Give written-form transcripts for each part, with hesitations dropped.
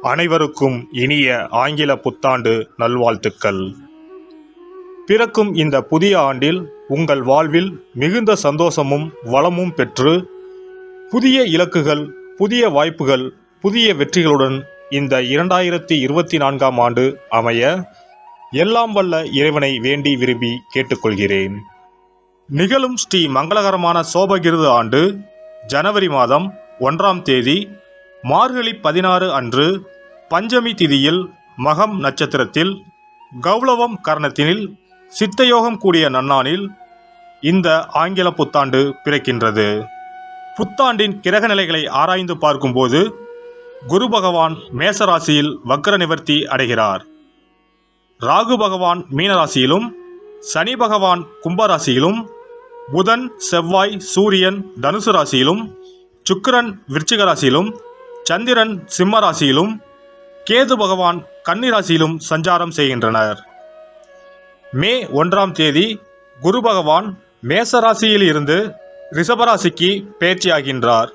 அனைவருக்கும் இனிய ஆங்கில புத்தாண்டு நல்வாழ்த்துக்கள். பிறக்கும் இந்த புதிய ஆண்டில் உங்கள் வாழ்வில் மிகுந்த சந்தோஷமும் வளமும் பெற்று புதிய இலக்குகள், புதிய வாய்ப்புகள், புதிய வெற்றிகளுடன் இந்த 2024ஆம் ஆண்டு அமைய எல்லாம் வல்ல இறைவனை வேண்டி விரும்பி கேட்டுக்கொள்கிறேன். நிகழும் ஸ்ரீ மங்களகரமான சோபகிருது ஆண்டு ஜனவரி மாதம் 1ஆம் தேதி மார்கழி 16 அன்று பஞ்சமி திதியில் மகம் நட்சத்திரத்தில் கௌளவம் கரணத்தினில் சித்தயோகம் கூடிய நன்னாளில் இந்த ஆங்கில புத்தாண்டு பிறக்கின்றது. புத்தாண்டின் கிரக நிலைகளை ஆராய்ந்து பார்க்கும்போது குரு பகவான் மேசராசியில் வக்ர நிவர்த்தி அடைகிறார். ராகு பகவான் மீனராசியிலும், சனி பகவான் கும்பராசியிலும், புதன் செவ்வாய் சூரியன் தனுசு ராசியிலும், சுக்கிரன் விருச்சிக ராசியிலும், சந்திரன் சிம்ம ராசியிலும், கேது பகவான் கன்னி ராசியிலும் சஞ்சாரம் செய்கின்றனர். மே 1ஆம் தேதி குரு பகவான் மேச ராசியில் இருந்து ரிஷபராசிக்கு பெயர்ச்சியாகின்றார்.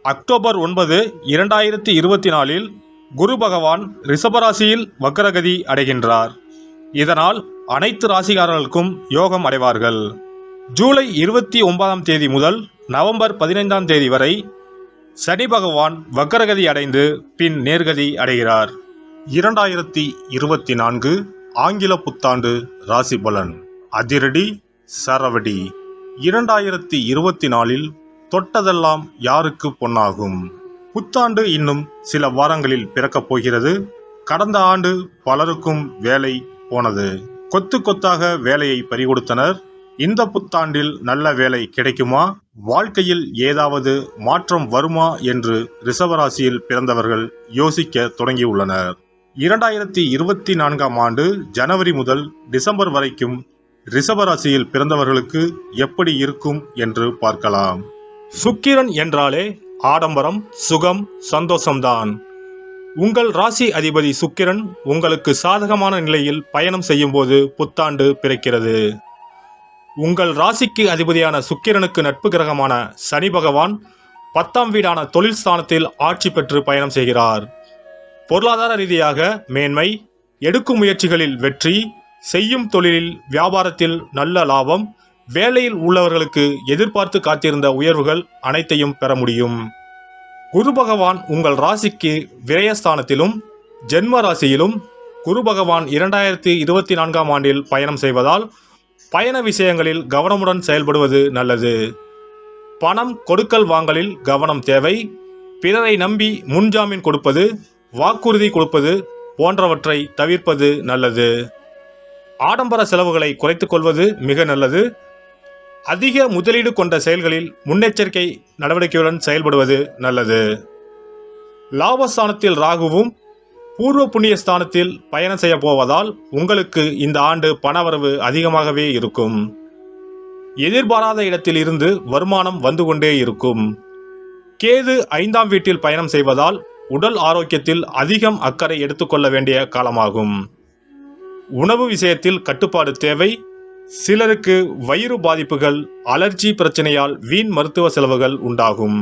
அக்டோபர் 9, 2024இல் குரு பகவான் ரிஷபராசியில் வக்ரகதி அடைகின்றார். இதனால் அனைத்து ராசிக்காரர்களுக்கும் யோகம் அடைவார்கள். ஜூலை 29ஆம் தேதி முதல் நவம்பர் 15ஆம் தேதி வரை சனி பகவான் வக்ரகதி அடைந்து பின் நேர்கதி அடைகிறார். 2024 ஆங்கில புத்தாண்டு ராசி பலன். அதிரடி சரவடி. 2024இல் தொட்டதெல்லாம் யாருக்கு பொன்னாகும். புத்தாண்டு இன்னும் சில வாரங்களில் பிறக்கப் போகிறது. கடந்த ஆண்டு பலருக்கும் வேலை போனது. கொத்து கொத்தாக வேலையை பறிகொடுத்தனர். இந்த புத்தாண்டில் நல்ல வேலை கிடைக்குமா, வாழ்க்கையில் ஏதாவது மாற்றம் வருமா என்று ரிஷபராசியில் பிறந்தவர்கள் யோசிக்க தொடங்கியுள்ளனர். 2024ஆம் ஆண்டு ஜனவரி முதல் டிசம்பர் வரைக்கும் ரிஷபராசியில் பிறந்தவர்களுக்கு எப்படி இருக்கும் என்று பார்க்கலாம். சுக்கிரன் என்றாலே ஆடம்பரம், சுகம், சந்தோஷம்தான். உங்கள் ராசி அதிபதி சுக்கிரன் உங்களுக்கு சாதகமான நிலையில் பயணம் செய்யும் போது புத்தாண்டு பிறக்கிறது. உங்கள் ராசிக்கு அதிபதியான சுக்கிரனுக்கு நட்பு கிரகமான சனி பகவான் 10ஆம் வீடான தொழில் ஸ்தானத்தில் ஆட்சி பெற்று பயணம் செய்கிறார். பொருளாதார ரீதியாக மேன்மை, எடுக்கும் முயற்சிகளில் வெற்றி, செய்யும் தொழிலில் வியாபாரத்தில் நல்ல லாபம், வேலையில் உள்ளவர்களுக்கு எதிர்பார்த்து காத்திருந்த உயர்வுகள் அனைத்தையும் பெற முடியும். குரு பகவான் உங்கள் ராசிக்கு விரயஸ்தானத்திலும் ஜென்ம ராசியிலும் குரு பகவான் 2024ஆம் ஆண்டில் பயணம் செய்வதால் பயண விஷயங்களில் கவனமுடன் செயல்படுவது நல்லது. பணம் கொடுக்கல் வாங்கலில் கவனம் தேவை. பிறரை நம்பி முன்ஜாமீன் கொடுப்பது, வாக்குறுதி கொடுப்பது போன்றவற்றை தவிர்ப்பது நல்லது. ஆடம்பர செலவுகளை குறைத்துக் கொள்வது மிக நல்லது. அதிக முதலீடு கொண்ட செயல்களில் முன்னெச்சரிக்கை நடவடிக்கையுடன் செயல்படுவது நல்லது. லாபஸ்தானத்தில் ராகுவும் பூர்வ புண்ணிய ஸ்தானத்தில் பயணம் செய்ய போவதால் உங்களுக்கு இந்த ஆண்டு பணவரவு அதிகமாகவே இருக்கும். எதிர்பாராத இடத்தில் இருந்து வருமானம் வந்து கொண்டே இருக்கும். கேது 5ஆம் வீட்டில் பயணம் செய்வதால் உடல் ஆரோக்கியத்தில் அதிகம் அக்கறை எடுத்துக்கொள்ள வேண்டிய காலமாகும். உணவு விஷயத்தில் கட்டுப்பாடு தேவை. சிலருக்கு வயிறு பாதிப்புகள், அலர்ஜி பிரச்சனையால் வீண் மருத்துவ செலவுகள் உண்டாகும்.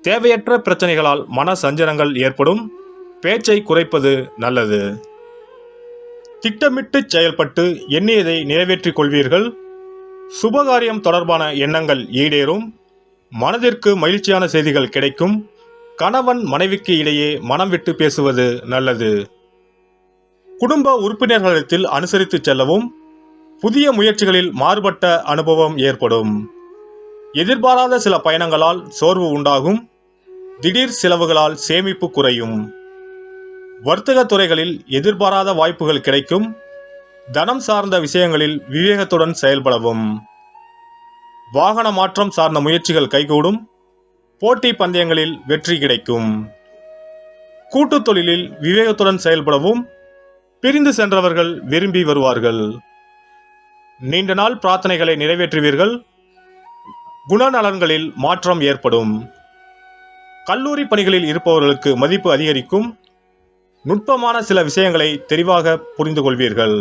தேவையற்ற பிரச்சனைகளால் மன சஞ்சலங்கள் ஏற்படும். பேச்சை குறைப்பது நல்லது. திட்டமிட்டு செயல்பட்டு எண்ணியதை நிறைவேற்றிக் கொள்வீர்கள். சுபகாரியம் தொடர்பான எண்ணங்கள் ஈடேறும். மனதிற்கு மகிழ்ச்சியான செய்திகள் கிடைக்கும். கணவன் மனைவிக்கு இடையே மனம் விட்டு பேசுவது நல்லது. குடும்ப உறுப்பினர்களிடத்தில் அனுசரித்து செல்லவும். புதிய முயற்சிகளில் மாறுபட்ட அனுபவம் ஏற்படும். எதிர்பாராத சில பயணங்களால் சோர்வு உண்டாகும். திடீர் செலவுகளால் சேமிப்பு குறையும். வர்த்தக துறைகளில் எதிர்பாராத வாய்ப்புகள் கிடைக்கும். தனம் சார்ந்த விஷயங்களில் விவேகத்துடன் செயல்படவும். வாகன மாற்றம் சார்ந்த முயற்சிகள் கைகூடும். போட்டி பந்தயங்களில் வெற்றி கிடைக்கும். கூட்டு தொழிலில் விவேகத்துடன் செயல்படவும். பிரிந்து சென்றவர்கள் விரும்பி வருவார்கள். நீண்ட நாள் பிரார்த்தனைகளை நிறைவேற்றுவீர்கள். குணநலன்களில் மாற்றம் ஏற்படும். கல்லூரி பணிகளில் இருப்பவர்களுக்கு மதிப்பு அதிகரிக்கும். நுட்பமான சில விஷயங்களை தெளிவாக புரிந்து கொள்வீர்கள்.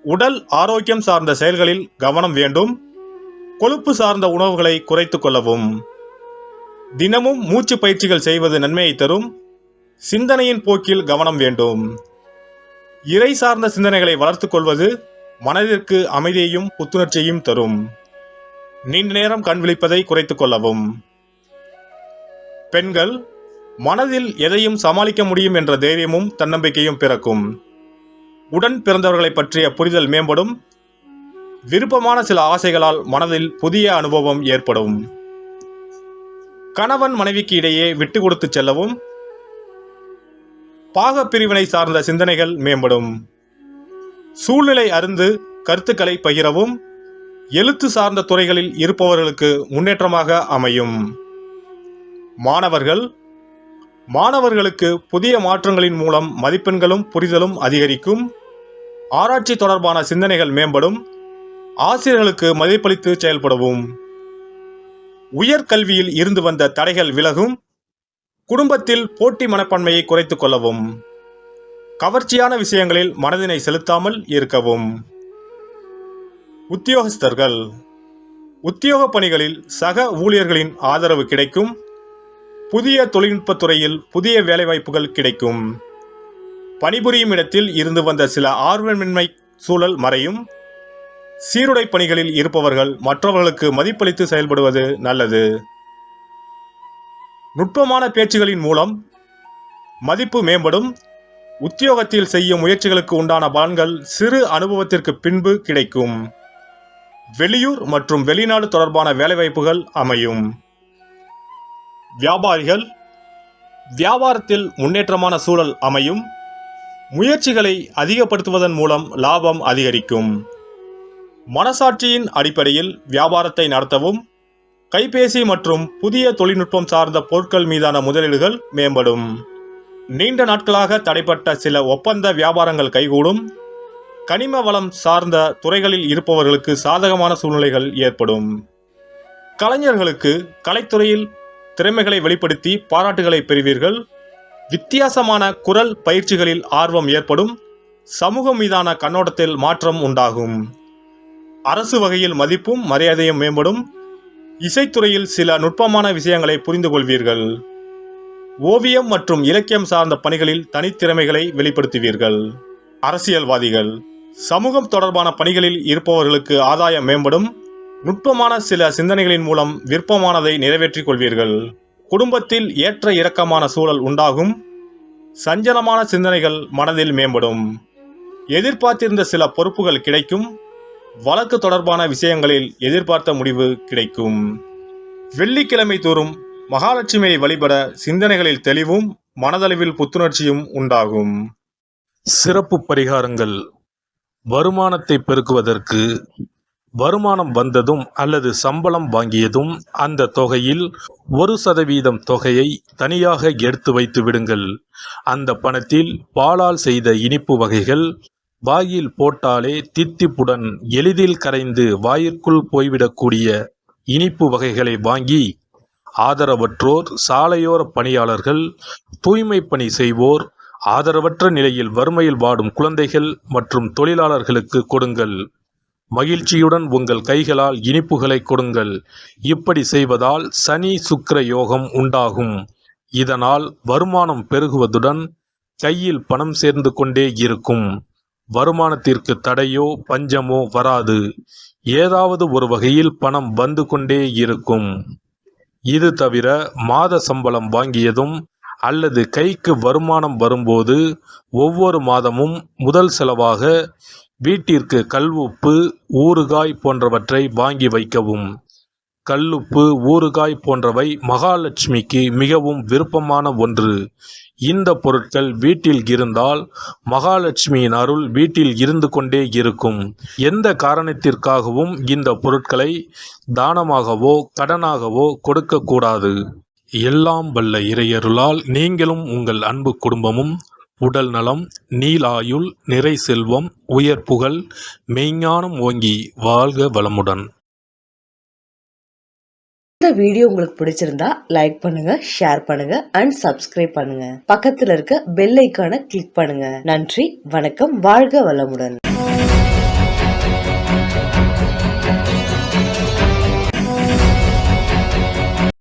உடல் ஆரோக்கியம் சார்ந்த செயல்களில் கவனம் வேண்டும். கொழுப்பு சார்ந்த உணவுகளை குறைத்து கொள்ளவும். தினமும் மூச்சு பயிற்சிகள் செய்வது நன்மையை தரும். சிந்தனையின் போக்கில் கவனம் வேண்டும். இறை சார்ந்த சிந்தனைகளை வளர்த்துக் கொள்வது மனதிற்கு அமைதியையும் புத்துணர்ச்சியையும் தரும். நீண்ட நேரம் கண் விழிப்பதை குறைத்துக் கொள்ளவும். பெண்கள், மனதில் எதையும் சமாளிக்க முடியும் என்ற தைரியமும் தன்னம்பிக்கையும் பிறக்கும். உடன் பிறந்தவர்களை பற்றிய புரிதல் மேம்படும். விருப்பமான சில ஆசைகளால் மனதில் புதிய அனுபவம் ஏற்படும். கணவன் மனைவிக்கு இடையே விட்டு கொடுத்து செல்லவும். பாக பிரிவினை சார்ந்த சிந்தனைகள் மேம்படும். சூழ்நிலை அறிந்து கருத்துக்களை பகிரவும். எழுத்து சார்ந்த துறைகளில் இருப்பவர்களுக்கு முன்னேற்றமாக அமையும். மாணவர்களுக்கு புதிய மாற்றங்களின் மூலம் மதிப்பெண்களும் புரிதலும் அதிகரிக்கும். ஆராய்ச்சி தொடர்பான சிந்தனைகள் மேம்படும். ஆசிரியர்களுக்கு மதிப்பளித்து செயல்படவும். உயர்கல்வியில் இருந்து வந்த தடைகள் விலகும். குடும்பத்தில் போட்டி மனப்பான்மையை குறைத்துக் கொள்ளவும். கவர்ச்சியான விஷயங்களில் மனதினை செலுத்தாமல் இருக்கவும். உத்தியோகஸ்தர்கள், உத்தியோக பணிகளில் சக ஊழியர்களின் ஆதரவு கிடைக்கும். புதிய தொழில்நுட்பத் துறையில் புதிய வேலைவாய்ப்புகள் கிடைக்கும். பணிபுரியும் இடத்தில் இருந்து வந்த சில ஆர்வமின்மை சூழல் மறையும். சீருடை பணிகளில் இருப்பவர்கள் மற்றவர்களுக்கு மதிப்பளித்து செயல்படுவது நல்லது. நுட்பமான பேச்சுகளின் மூலம் மதிப்பு மேம்படும். உத்தியோகத்தில் செய்யும் முயற்சிகளுக்கு உண்டான பலன்கள் சிறு அனுபவத்திற்கு பின்பு கிடைக்கும். வெளியூர் மற்றும் வெளிநாடு தொடர்பான வேலைவாய்ப்புகள் அமையும். வியாபாரிகள், வியாபாரத்தில் முன்னேற்றமான சூழல் அமையும். முயற்சிகளை அதிகப்படுத்துவதன் மூலம் லாபம் அதிகரிக்கும். மனசாட்சியின் அடிப்படையில் வியாபாரத்தை நடத்தவும். கைபேசி மற்றும் புதிய தொழில்நுட்பம் சார்ந்த பொருட்கள் மீதான முதலீடுகள் மேம்படும். நீண்ட நாட்களாக தடைப்பட்ட சில ஒப்பந்த வியாபாரங்கள் கைகூடும். கனிம வளம் சார்ந்த துறைகளில் இருப்பவர்களுக்கு சாதகமான சூழ்நிலைகள் ஏற்படும். கலைஞர்களுக்கு கலைத்துறையில் திறமைகளை வெளிப்படுத்தி பாராட்டுகளை பெறுவீர்கள். வித்தியாசமான குரல் பயிற்சிகளில் ஆர்வம் ஏற்படும். சமூகம் மீதான கண்ணோட்டத்தில் மாற்றம் உண்டாகும். அரசு வகையில் மதிப்பும் மரியாதையும் மேம்படும். இசைத்துறையில் சில நுட்பமான விஷயங்களை புரிந்து கொள்வீர்கள். ஓவியம் மற்றும் இலக்கியம் சார்ந்த பணிகளில் தனித்திறமைகளை வெளிப்படுத்துவீர்கள். அரசியல்வாதிகள், சமூகம் தொடர்பான பணிகளில் இருப்பவர்களுக்கு ஆதாயம் மேம்படும். நுட்பமான சில சிந்தனைகளின் மூலம் விருப்பமானதை நிறைவேற்றிக் கொள்வீர்கள். குடும்பத்தில் ஏற்ற இறக்கமான சூழல் உண்டாகும். சஞ்சலமான சிந்தனைகள் மனதில் மேம்படும். எதிர்பார்த்திருந்த சில பொறுப்புகள் கிடைக்கும். வழக்கு தொடர்பான விஷயங்களில் எதிர்பார்த்த முடிவு கிடைக்கும். வெள்ளிக்கிழமை தோறும் மகாலட்சுமியை வழிபட சிந்தனைகளில் தெளிவும் மனதளவில் புத்துணர்ச்சியும் உண்டாகும். சிறப்பு பரிகாரங்கள். வருமானத்தை பெருக்குவதற்கு வருமானம் வந்ததும் அல்லது சம்பளம் வாங்கியதும் அந்த தொகையில் 1% தொகையை தனியாக எடுத்து வைத்து விடுங்கள். அந்த பணத்தில் பாலால் செய்த இனிப்பு வகைகள் வாயில் போட்டாலே தித்திப்புடன் எளிதில் கரைந்து வாயிற்குள் போய்விடக்கூடிய இனிப்பு வகைகளை வாங்கி ஆதரவற்றோர், சாலையோர பணியாளர்கள், தூய்மை பணி செய்வோர், ஆதரவற்ற நிலையில் வறுமையில் வாடும் குழந்தைகள் மற்றும் தொழிலாளர்களுக்கு கொடுங்கள். மகிழ்ச்சியுடன் உங்கள் கைகளால் இனிப்புகளை கொடுங்கள். இப்படி செய்வதால் சனி சுக்கிர யோகம் உண்டாகும். இதனால் வருமானம் பெருகுவதுடன் கையில் பணம் சேர்ந்து கொண்டே இருக்கும். வருமானத்திற்கு தடையோ பஞ்சமோ வராது. ஏதாவது ஒரு வகையில் பணம் வந்து கொண்டே இருக்கும். இது தவிர மாத சம்பளம் வாங்கியதும் அல்லது கைக்கு வருமானம் வரும்போது ஒவ்வொரு மாதமும் முதல் செலவாக வீட்டிற்கு கல்லுப்பு, ஊறுகாய் போன்றவற்றை வாங்கி வைக்கவும். கல்லுப்பு, ஊறுகாய் போன்றவை மகாலட்சுமிக்கு மிகவும் விருப்பமான ஒன்று. இந்த பொருட்கள் வீட்டில் இருந்தால் மகாலட்சுமியின் அருள் வீட்டில் இருந்து கொண்டே இருக்கும். எந்த காரணத்திற்காகவும் இந்த பொருட்களை தானமாகவோ கடனாகவோ கொடுக்கக்கூடாது. எல்லாம் வல்ல இறையருளால் நீங்களும் உங்கள் அன்பு குடும்பமும் உடல் நலம், நீலாயுள், நிறை செல்வம், உயர் புகழ், மெய்ஞானம் ஓங்கி வாழ்க வளமுடன். இந்த வீடியோ உங்களுக்கு பிடிச்சிருந்தா லைக் பண்ணுங்க, ஷேர் பண்ணுங்க அண்ட் சப்ஸ்கிரைப் பண்ணுங்க. பக்கத்துல இருக்க பெல் ஐகானை கிளிக் பண்ணுங்க. நன்றி, வணக்கம், வாழ்க வளமுடன்.